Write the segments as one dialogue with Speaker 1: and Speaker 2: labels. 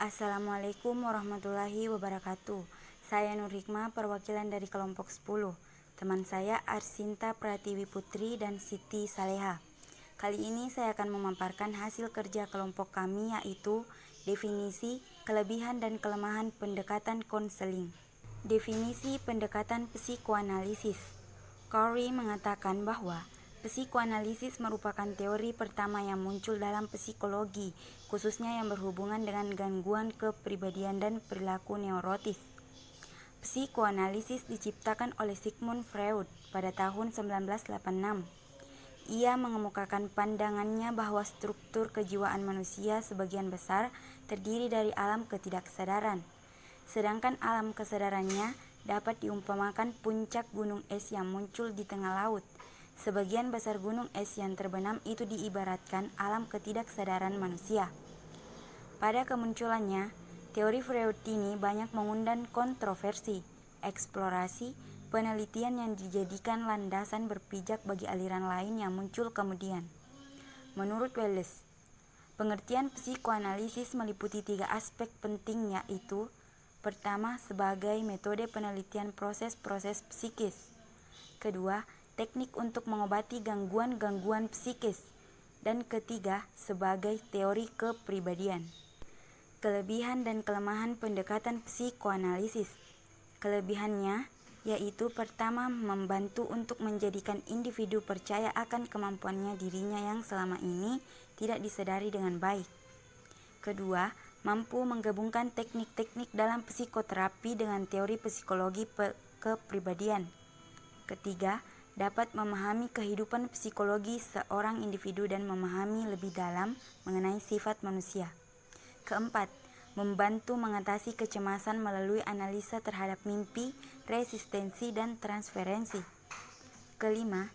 Speaker 1: Assalamualaikum warahmatullahi wabarakatuh. Saya Nur Hikmah, perwakilan dari kelompok 10. Teman saya Arsinta Pratiwi Putri dan Siti Saleha. Kali ini saya akan memaparkan hasil kerja kelompok kami, yaitu definisi, kelebihan dan kelemahan pendekatan konseling. Definisi pendekatan psikoanalisis. Corey mengatakan bahwa psikoanalisis merupakan teori pertama yang muncul dalam psikologi, khususnya yang berhubungan dengan gangguan kepribadian dan perilaku neurotis. Psikoanalisis diciptakan oleh Sigmund Freud pada tahun 1986. Ia mengemukakan pandangannya bahwa struktur kejiwaan manusia sebagian besar terdiri dari alam ketidaksadaran, sedangkan alam kesadarannya dapat diumpamakan puncak gunung es yang muncul di tengah laut. Sebagian besar gunung es yang terbenam itu diibaratkan alam ketidaksadaran manusia. Pada kemunculannya, teori Freud ini banyak mengundang kontroversi, eksplorasi, penelitian yang dijadikan landasan berpijak bagi aliran lain yang muncul kemudian. Menurut Wallace, pengertian psikoanalisis meliputi 3 aspek penting, yaitu: pertama, sebagai metode penelitian proses-proses psikis. Kedua, teknik untuk mengobati gangguan-gangguan psikis. Dan ketiga, sebagai teori kepribadian. Kelebihan dan kelemahan pendekatan psikoanalisis. Kelebihannya yaitu: pertama, membantu untuk menjadikan individu percaya akan kemampuannya dirinya yang selama ini tidak disadari dengan baik. Kedua, mampu menggabungkan teknik-teknik dalam psikoterapi dengan teori psikologi kepribadian. Ketiga, dapat memahami kehidupan psikologi seorang individu dan memahami lebih dalam mengenai sifat manusia. Keempat, membantu mengatasi kecemasan melalui analisa terhadap mimpi, resistensi, dan transferensi. Kelima,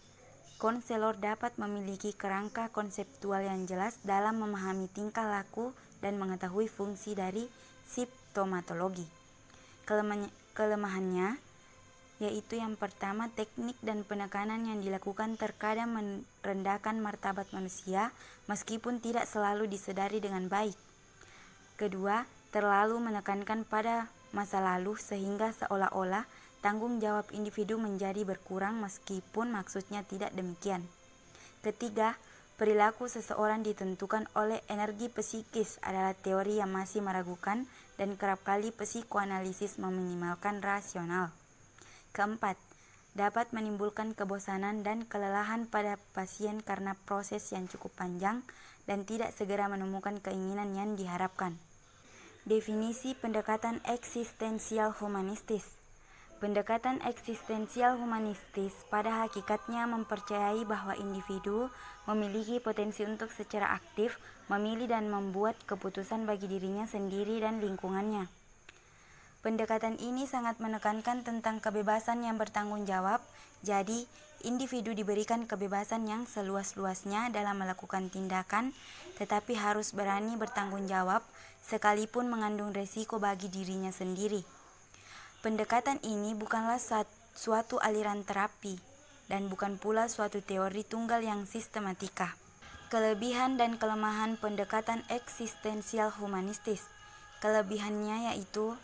Speaker 1: konselor dapat memiliki kerangka konseptual yang jelas dalam memahami tingkah laku dan mengetahui fungsi dari simptomatologi. Kelemahannya yaitu yang pertama, teknik dan penekanan yang dilakukan terkadang merendahkan martabat manusia meskipun tidak selalu disadari dengan baik. Kedua, terlalu menekankan pada masa lalu sehingga seolah-olah tanggung jawab individu menjadi berkurang meskipun maksudnya tidak demikian. Ketiga, perilaku seseorang ditentukan oleh energi psikis adalah teori yang masih meragukan dan kerap kali psikoanalisis meminimalkan rasional. Keempat, dapat menimbulkan kebosanan dan kelelahan pada pasien karena proses yang cukup panjang dan tidak segera menemukan keinginan yang diharapkan. Definisi pendekatan eksistensial humanistis. Pendekatan eksistensial humanistis pada hakikatnya mempercayai bahwa individu memiliki potensi untuk secara aktif memilih dan membuat keputusan bagi dirinya sendiri dan lingkungannya. Pendekatan ini sangat menekankan tentang kebebasan yang bertanggung jawab, jadi individu diberikan kebebasan yang seluas-luasnya dalam melakukan tindakan, tetapi harus berani bertanggung jawab, sekalipun mengandung resiko bagi dirinya sendiri. Pendekatan ini bukanlah suatu aliran terapi, dan bukan pula suatu teori tunggal yang sistematika. Kelebihan dan kelemahan pendekatan eksistensial humanistis. Kelebihannya yaitu: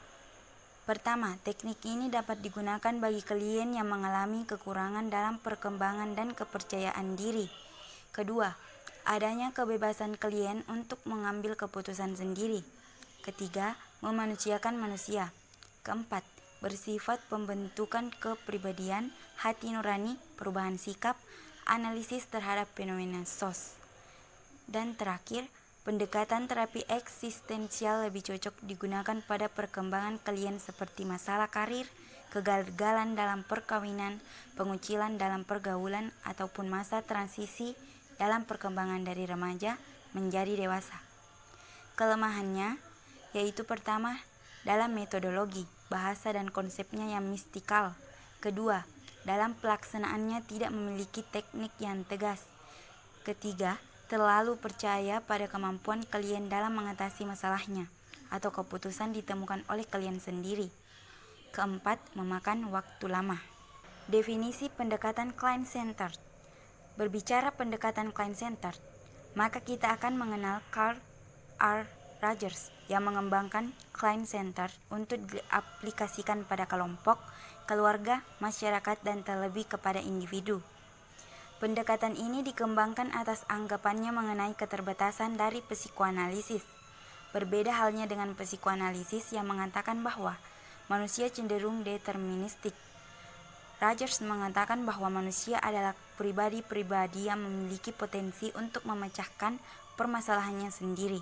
Speaker 1: pertama, teknik ini dapat digunakan bagi klien yang mengalami kekurangan dalam perkembangan dan kepercayaan diri. Kedua, adanya kebebasan klien untuk mengambil keputusan sendiri. Ketiga, memanusiakan manusia. Keempat, bersifat pembentukan kepribadian, hati nurani, perubahan sikap, analisis terhadap fenomena sos. Dan terakhir, pendekatan terapi eksistensial lebih cocok digunakan pada perkembangan klien seperti masalah karir, kegagalan dalam perkawinan, pengucilan dalam pergaulan, ataupun masa transisi dalam perkembangan dari remaja menjadi dewasa. Kelemahannya yaitu: pertama, dalam metodologi, bahasa dan konsepnya yang mistikal. Kedua, dalam pelaksanaannya tidak memiliki teknik yang tegas. Ketiga, terlalu percaya pada kemampuan klien dalam mengatasi masalahnya, atau keputusan ditemukan oleh klien sendiri. Keempat, memakan waktu lama. Definisi pendekatan client-centered. Berbicara pendekatan client-centered, maka kita akan mengenal Karl R. Rogers yang mengembangkan client center untuk diaplikasikan pada kelompok, keluarga, masyarakat, dan terlebih kepada individu. Pendekatan ini dikembangkan atas anggapannya mengenai keterbatasan dari psikoanalisis. Berbeda halnya dengan psikoanalisis yang mengatakan bahwa manusia cenderung deterministik. Rogers mengatakan bahwa manusia adalah pribadi-pribadi yang memiliki potensi untuk memecahkan permasalahannya sendiri.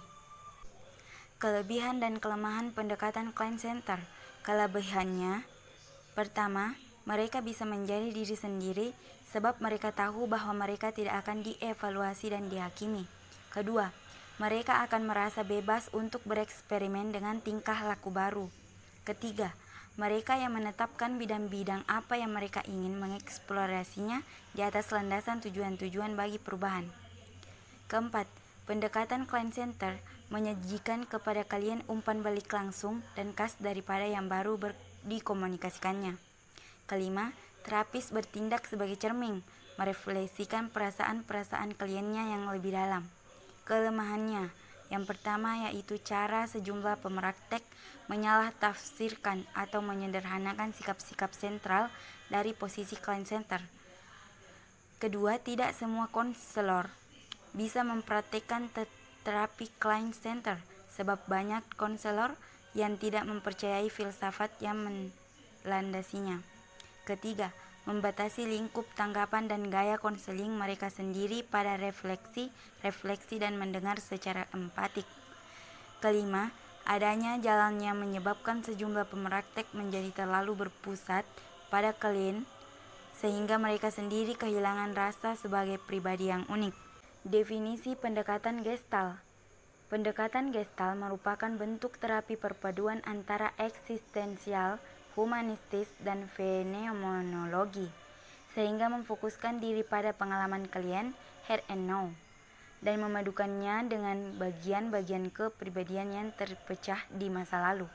Speaker 1: Kelebihan dan kelemahan pendekatan client center. Kelebihannya, pertama, mereka bisa menjadi diri sendiri sebab mereka tahu bahwa mereka tidak akan dievaluasi dan dihakimi. Kedua, mereka akan merasa bebas untuk bereksperimen dengan tingkah laku baru. Ketiga, mereka yang menetapkan bidang-bidang apa yang mereka ingin mengeksplorasinya di atas landasan tujuan-tujuan bagi perubahan. Keempat, pendekatan client center menyajikan kepada kalian umpan balik langsung dan khas daripada yang baru dikomunikasikannya. Kelima, terapis bertindak sebagai cermin, merefleksikan perasaan-perasaan kliennya yang lebih dalam. Kelemahannya, yang pertama yaitu cara sejumlah pemraktek menyalah tafsirkan atau menyederhanakan sikap-sikap sentral dari posisi client center. Kedua, tidak semua konselor bisa mempraktekkan terapi client center sebab banyak konselor yang tidak mempercayai filsafat yang melandasinya. Ketiga, membatasi lingkup tanggapan dan gaya konseling mereka sendiri pada refleksi dan mendengar secara empatik. Kelima, adanya jalan yang menyebabkan sejumlah pemraktek menjadi terlalu berpusat pada klien sehingga mereka sendiri kehilangan rasa sebagai pribadi yang unik. Definisi pendekatan Gestalt. Pendekatan Gestalt merupakan bentuk terapi perpaduan antara eksistensial, humanistis, dan fenomenologi, sehingga memfokuskan diri pada pengalaman klien, here and now, dan memadukannya dengan bagian-bagian kepribadian yang terpecah di masa lalu.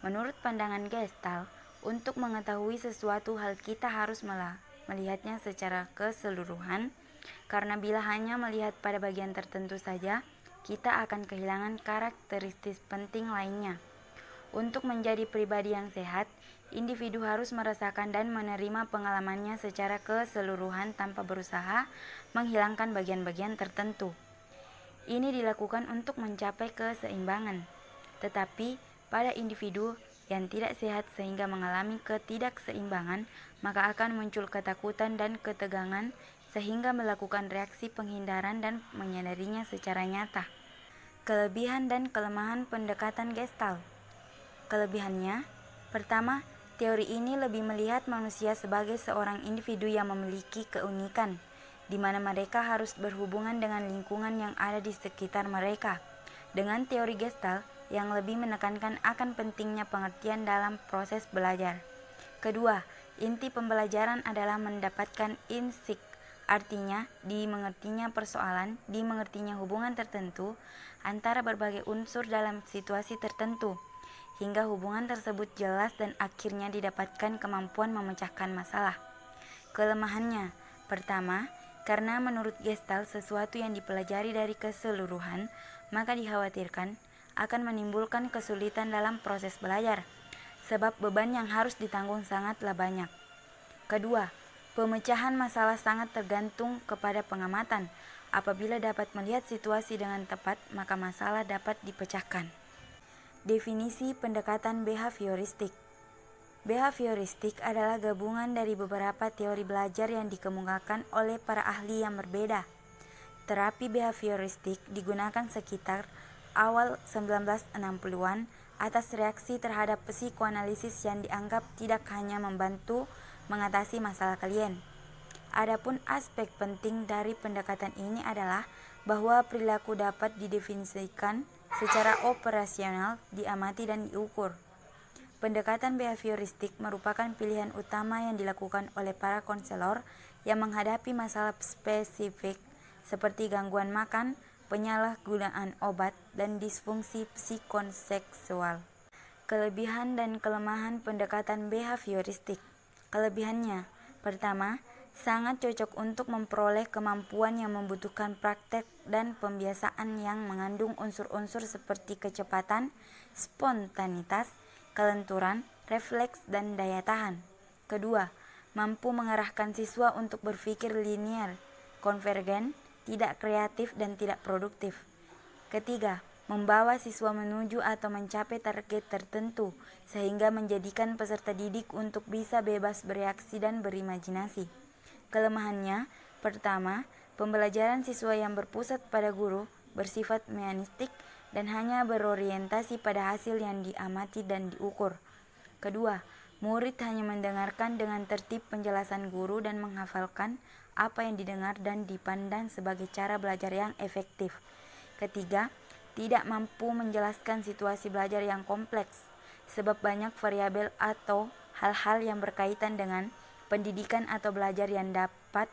Speaker 1: Menurut pandangan Gestalt, untuk mengetahui sesuatu hal kita harus melihatnya secara keseluruhan, karena bila hanya melihat pada bagian tertentu saja, kita akan kehilangan karakteristik penting lainnya. Untuk menjadi pribadi yang sehat, individu harus merasakan dan menerima pengalamannya secara keseluruhan tanpa berusaha menghilangkan bagian-bagian tertentu. Ini dilakukan untuk mencapai keseimbangan. Tetapi pada individu yang tidak sehat sehingga mengalami ketidakseimbangan, maka akan muncul ketakutan dan ketegangan sehingga melakukan reaksi penghindaran dan menyadarinya secara nyata. Kelebihan dan kelemahan pendekatan Gestalt. Kelebihannya, pertama, teori ini lebih melihat manusia sebagai seorang individu yang memiliki keunikan, di mana mereka harus berhubungan dengan lingkungan yang ada di sekitar mereka. Dengan teori Gestalt yang lebih menekankan akan pentingnya pengertian dalam proses belajar. Kedua, inti pembelajaran adalah mendapatkan insight, artinya dimengertinya persoalan, dimengertinya hubungan tertentu antara berbagai unsur dalam situasi tertentu, hingga hubungan tersebut jelas dan akhirnya didapatkan kemampuan memecahkan masalah. Kelemahannya, pertama, karena menurut Gestalt sesuatu yang dipelajari dari keseluruhan, maka dikhawatirkan akan menimbulkan kesulitan dalam proses belajar, sebab beban yang harus ditanggung sangatlah banyak. Kedua, pemecahan masalah sangat tergantung kepada pengamatan. Apabila dapat melihat situasi dengan tepat, maka masalah dapat dipecahkan. Definisi pendekatan behavioristik. Behavioristik adalah gabungan dari beberapa teori belajar yang dikemukakan oleh para ahli yang berbeda. Terapi behavioristik digunakan sekitar awal 1960-an atas reaksi terhadap psikoanalisis yang dianggap tidak hanya membantu mengatasi masalah klien. Adapun aspek penting dari pendekatan ini adalah bahwa perilaku dapat didefinisikan secara operasional, diamati dan diukur. Pendekatan behavioristik merupakan pilihan utama yang dilakukan oleh para konselor yang menghadapi masalah spesifik seperti gangguan makan, penyalahgunaan obat, dan disfungsi psikoseksual. Kelebihan dan kelemahan pendekatan behavioristik. Kelebihannya, pertama, sangat cocok untuk memperoleh kemampuan yang membutuhkan praktek dan pembiasaan yang mengandung unsur-unsur seperti kecepatan, spontanitas, kelenturan, refleks, dan daya tahan. Kedua, mampu mengarahkan siswa untuk berpikir linear, konvergen, tidak kreatif, dan tidak produktif. Ketiga, membawa siswa menuju atau mencapai target tertentu, sehingga menjadikan peserta didik untuk bisa bebas bereaksi dan berimajinasi. Kelemahannya, pertama, pembelajaran siswa yang berpusat pada guru, bersifat meanistik, dan hanya berorientasi pada hasil yang diamati dan diukur. Kedua, murid hanya mendengarkan dengan tertib penjelasan guru dan menghafalkan apa yang didengar dan dipandang sebagai cara belajar yang efektif. Ketiga, tidak mampu menjelaskan situasi belajar yang kompleks, sebab banyak variabel atau hal-hal yang berkaitan dengan pendidikan atau belajar yang dapat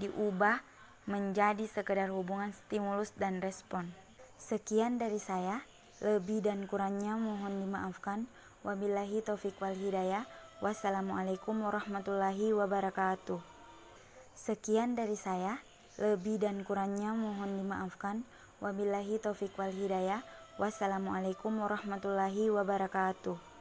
Speaker 1: diubah menjadi sekedar hubungan stimulus dan respon. Sekian dari saya, lebih dan kurangnya mohon dimaafkan. Wabillahi taufiq wal hidayah. Wassalamualaikum warahmatullahi wabarakatuh. Sekian dari saya, lebih dan kurangnya mohon dimaafkan. Wabillahi taufiq wal hidayah. Wassalamualaikum warahmatullahi wabarakatuh.